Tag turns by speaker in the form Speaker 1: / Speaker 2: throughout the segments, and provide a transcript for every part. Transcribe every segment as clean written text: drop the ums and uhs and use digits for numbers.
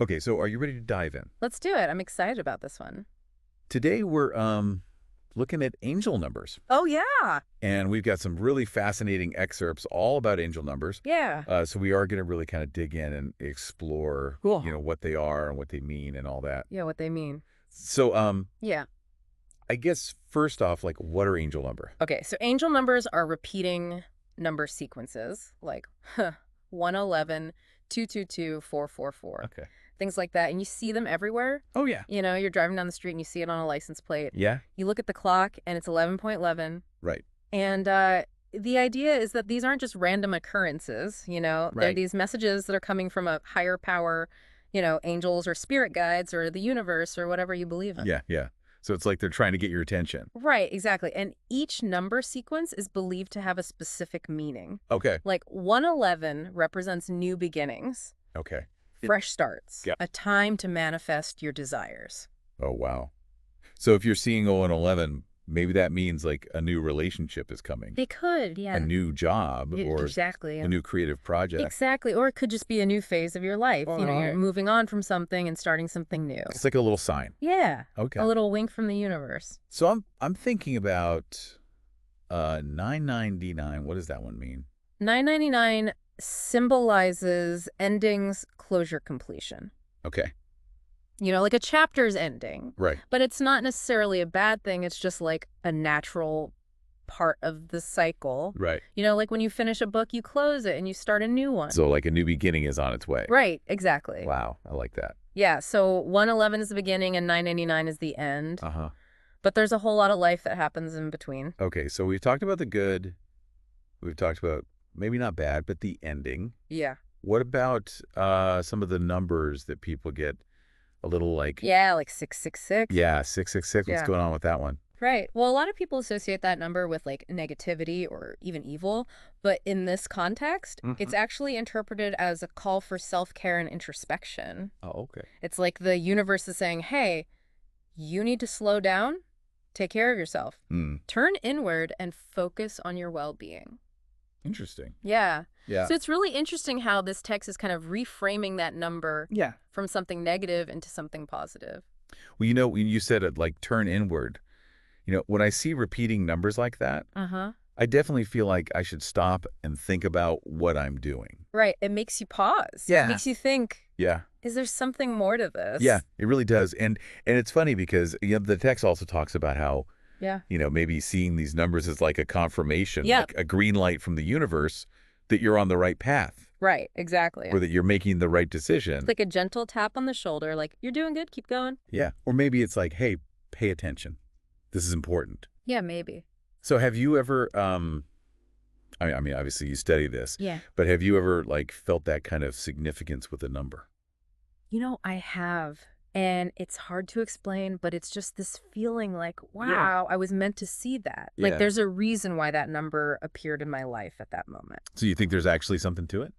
Speaker 1: Okay, so are you ready to dive in?
Speaker 2: Let's do it. I'm excited about this one.
Speaker 1: Today we're looking at angel numbers,
Speaker 2: Oh, yeah.
Speaker 1: and we've got some really fascinating excerpts all about angel numbers.
Speaker 2: Yeah.
Speaker 1: So we are going to really kind of dig in and explore,
Speaker 2: Cool.
Speaker 1: what they are and what they mean and all that.
Speaker 2: Yeah, what they mean.
Speaker 1: So
Speaker 2: Yeah.
Speaker 1: I guess first off, like, what are angel number?
Speaker 2: Okay, so angel numbers are repeating number sequences like 111, 222, 444,
Speaker 1: Okay.
Speaker 2: things like that. And you see them everywhere.
Speaker 1: Oh yeah.
Speaker 2: You're driving down the street and you see it on a license plate.
Speaker 1: Yeah.
Speaker 2: You look at the clock and it's 11.11.
Speaker 1: Right.
Speaker 2: And the idea is that these aren't just random occurrences, they're
Speaker 1: Right.
Speaker 2: these messages that are coming from a higher power, angels or spirit guides or the universe or whatever you believe in.
Speaker 1: Yeah. Yeah. So it's like they're trying to get your attention.
Speaker 2: Right, exactly. And each number sequence is believed to have a specific meaning.
Speaker 1: Okay.
Speaker 2: Like 111 represents new beginnings,
Speaker 1: Okay.
Speaker 2: fresh starts,
Speaker 1: Yeah.
Speaker 2: a time to manifest your desires.
Speaker 1: Oh wow. So if you're seeing 0 and 11, maybe that means like a new relationship is coming.
Speaker 2: They could,
Speaker 1: A
Speaker 2: yeah.
Speaker 1: new job or
Speaker 2: Exactly.
Speaker 1: a new creative project.
Speaker 2: Exactly. Or it could just be a new phase of your life. You're moving on from something and starting something new.
Speaker 1: It's like a little sign.
Speaker 2: Yeah.
Speaker 1: Okay.
Speaker 2: A little wink from the universe.
Speaker 1: So I'm thinking about 999. What does that one mean?
Speaker 2: 999 symbolizes endings, closure, completion.
Speaker 1: Okay.
Speaker 2: Like a chapter's ending.
Speaker 1: Right.
Speaker 2: But it's not necessarily a bad thing. It's just like a natural part of the cycle.
Speaker 1: Right.
Speaker 2: Like when you finish a book, you close it and you start a new one.
Speaker 1: So like a new beginning is on its way.
Speaker 2: Right, exactly.
Speaker 1: Wow. I like that.
Speaker 2: Yeah, so 111 is the beginning and 999 is the end.
Speaker 1: Uh-huh.
Speaker 2: But there's a whole lot of life that happens in between.
Speaker 1: Okay. So we've talked about the good. We've talked about maybe not bad, but the ending.
Speaker 2: Yeah.
Speaker 1: What about some of the numbers that people get a little like,
Speaker 2: Yeah, like 666.
Speaker 1: yeah, 666. What's
Speaker 2: Yeah.
Speaker 1: going on with that one?
Speaker 2: Right. Well, a lot of people associate that number with like negativity or even evil. But in this context, it's actually interpreted as a call for self-care and introspection.
Speaker 1: Oh, okay.
Speaker 2: It's like the universe is saying, hey, you need to slow down, take care of yourself,
Speaker 1: Hmm.
Speaker 2: turn inward and focus on your well-being.
Speaker 1: Interesting.
Speaker 2: Yeah.
Speaker 1: Yeah.
Speaker 2: So it's really interesting how this text is kind of reframing that number
Speaker 1: Yeah.
Speaker 2: from something negative into something positive.
Speaker 1: Well, when you said it like turn inward, when I see repeating numbers like that,
Speaker 2: Uh-huh.
Speaker 1: I definitely feel like I should stop and think about what I'm doing.
Speaker 2: Right. It makes you pause.
Speaker 1: Yeah.
Speaker 2: It makes you think,
Speaker 1: Yeah.
Speaker 2: is there something more to this?
Speaker 1: Yeah, it really does. And it's funny because the text also talks about how,
Speaker 2: Yeah.
Speaker 1: maybe seeing these numbers is like a confirmation,
Speaker 2: Yep.
Speaker 1: like a green light from the universe that you're on the right path
Speaker 2: Right. Exactly.
Speaker 1: or that you're making the right decision.
Speaker 2: It's like a gentle tap on the shoulder, like, you're doing good, keep going.
Speaker 1: Yeah. Or maybe it's like, hey, pay attention. This is important.
Speaker 2: Yeah, maybe.
Speaker 1: So have you ever, I mean, obviously you study this,
Speaker 2: Yeah.
Speaker 1: but have you ever like felt that kind of significance with a number?
Speaker 2: I have. And it's hard to explain, but it's just this feeling like, wow, I was meant to see that.
Speaker 1: Yeah.
Speaker 2: Like, there's a reason why that number appeared in my life at that moment.
Speaker 1: So you think there's actually something to it?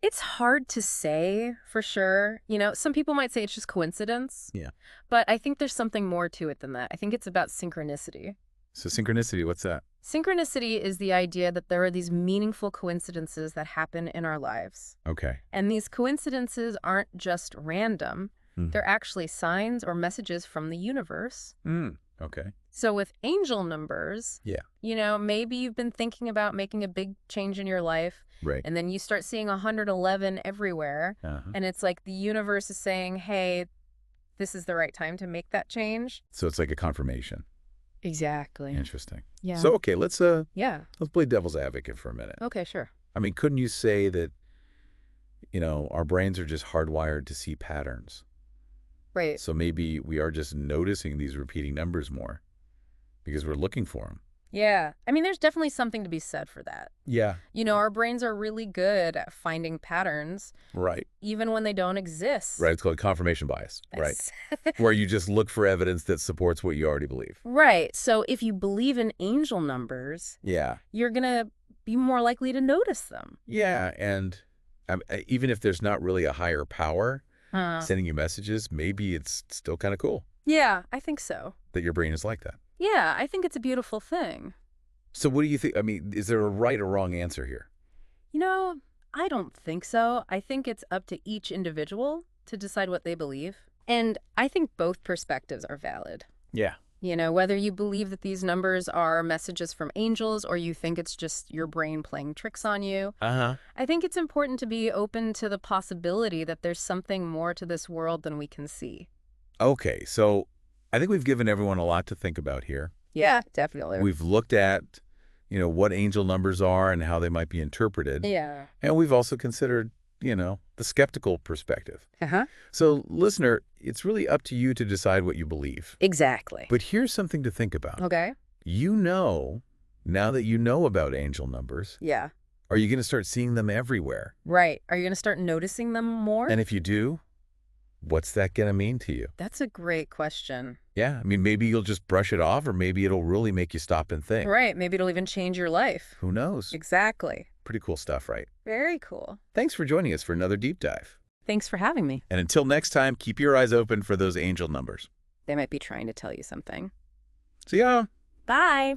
Speaker 2: It's hard to say for sure. Some people might say it's just coincidence.
Speaker 1: Yeah.
Speaker 2: But I think there's something more to it than that. I think it's about synchronicity.
Speaker 1: So synchronicity, what's that?
Speaker 2: Synchronicity is the idea that there are these meaningful coincidences that happen in our lives.
Speaker 1: Okay.
Speaker 2: And these coincidences aren't just random. They're actually signs or messages from the universe.
Speaker 1: Okay.
Speaker 2: So with angel numbers,
Speaker 1: Yeah.
Speaker 2: maybe you've been thinking about making a big change in your life.
Speaker 1: Right.
Speaker 2: And then you start seeing 111 everywhere.
Speaker 1: Uh-huh.
Speaker 2: And it's like the universe is saying, hey, this is the right time to make that change.
Speaker 1: So it's like a confirmation.
Speaker 2: Exactly.
Speaker 1: Interesting.
Speaker 2: Yeah.
Speaker 1: So okay, let's
Speaker 2: Yeah.
Speaker 1: play devil's advocate for a minute.
Speaker 2: Okay, sure.
Speaker 1: I mean, couldn't you say that our brains are just hardwired to see patterns?
Speaker 2: Right.
Speaker 1: So maybe we are just noticing these repeating numbers more because we're looking for them.
Speaker 2: Yeah. I mean, there's definitely something to be said for that.
Speaker 1: Yeah.
Speaker 2: Our brains are really good at finding patterns,
Speaker 1: Right.
Speaker 2: even when they don't exist.
Speaker 1: Right. It's called confirmation bias.
Speaker 2: That's-
Speaker 1: Right. Where you just look for evidence that supports what you already believe.
Speaker 2: Right. So if you believe in angel numbers,
Speaker 1: Yeah.
Speaker 2: you're going to be more likely to notice them.
Speaker 1: Yeah. And even if there's not really a higher power
Speaker 2: Huh.
Speaker 1: sending you messages, maybe it's still kind of cool
Speaker 2: Yeah, I think so.
Speaker 1: that your brain is like that.
Speaker 2: Yeah, I think it's a beautiful thing.
Speaker 1: So what do you think? I mean, is there a right or wrong answer here?
Speaker 2: I don't think so. I think it's up to each individual to decide what they believe. And I think both perspectives are valid.
Speaker 1: Yeah.
Speaker 2: You know, whether you believe that these numbers are messages from angels or you think it's just your brain playing tricks on you,
Speaker 1: Uh-huh.
Speaker 2: I think it's important to be open to the possibility that there's something more to this world than we can see.
Speaker 1: Okay, so I think we've given everyone a lot to think about here.
Speaker 2: Yeah, definitely.
Speaker 1: We've looked at, what angel numbers are and how they might be interpreted.
Speaker 2: Yeah.
Speaker 1: And we've also considered, the skeptical perspective.
Speaker 2: Uh-huh.
Speaker 1: So, listener, it's really up to you to decide what you believe.
Speaker 2: Exactly.
Speaker 1: But here's something to think about.
Speaker 2: Okay.
Speaker 1: Now that you know about angel numbers,
Speaker 2: Yeah.
Speaker 1: are you going to start seeing them everywhere?
Speaker 2: Right. Are you going to start noticing them more?
Speaker 1: And if you do, what's that going to mean to you?
Speaker 2: That's a great question.
Speaker 1: Yeah, I mean, maybe you'll just brush it off, or maybe it'll really make you stop and think.
Speaker 2: Right. Maybe it'll even change your life.
Speaker 1: Who knows?
Speaker 2: Exactly.
Speaker 1: Pretty cool stuff, right?
Speaker 2: Very cool.
Speaker 1: Thanks for joining us for another deep dive.
Speaker 2: Thanks for having me.
Speaker 1: And until next time, keep your eyes open for those angel numbers.
Speaker 2: They might be trying to tell you something.
Speaker 1: See ya!
Speaker 2: Bye.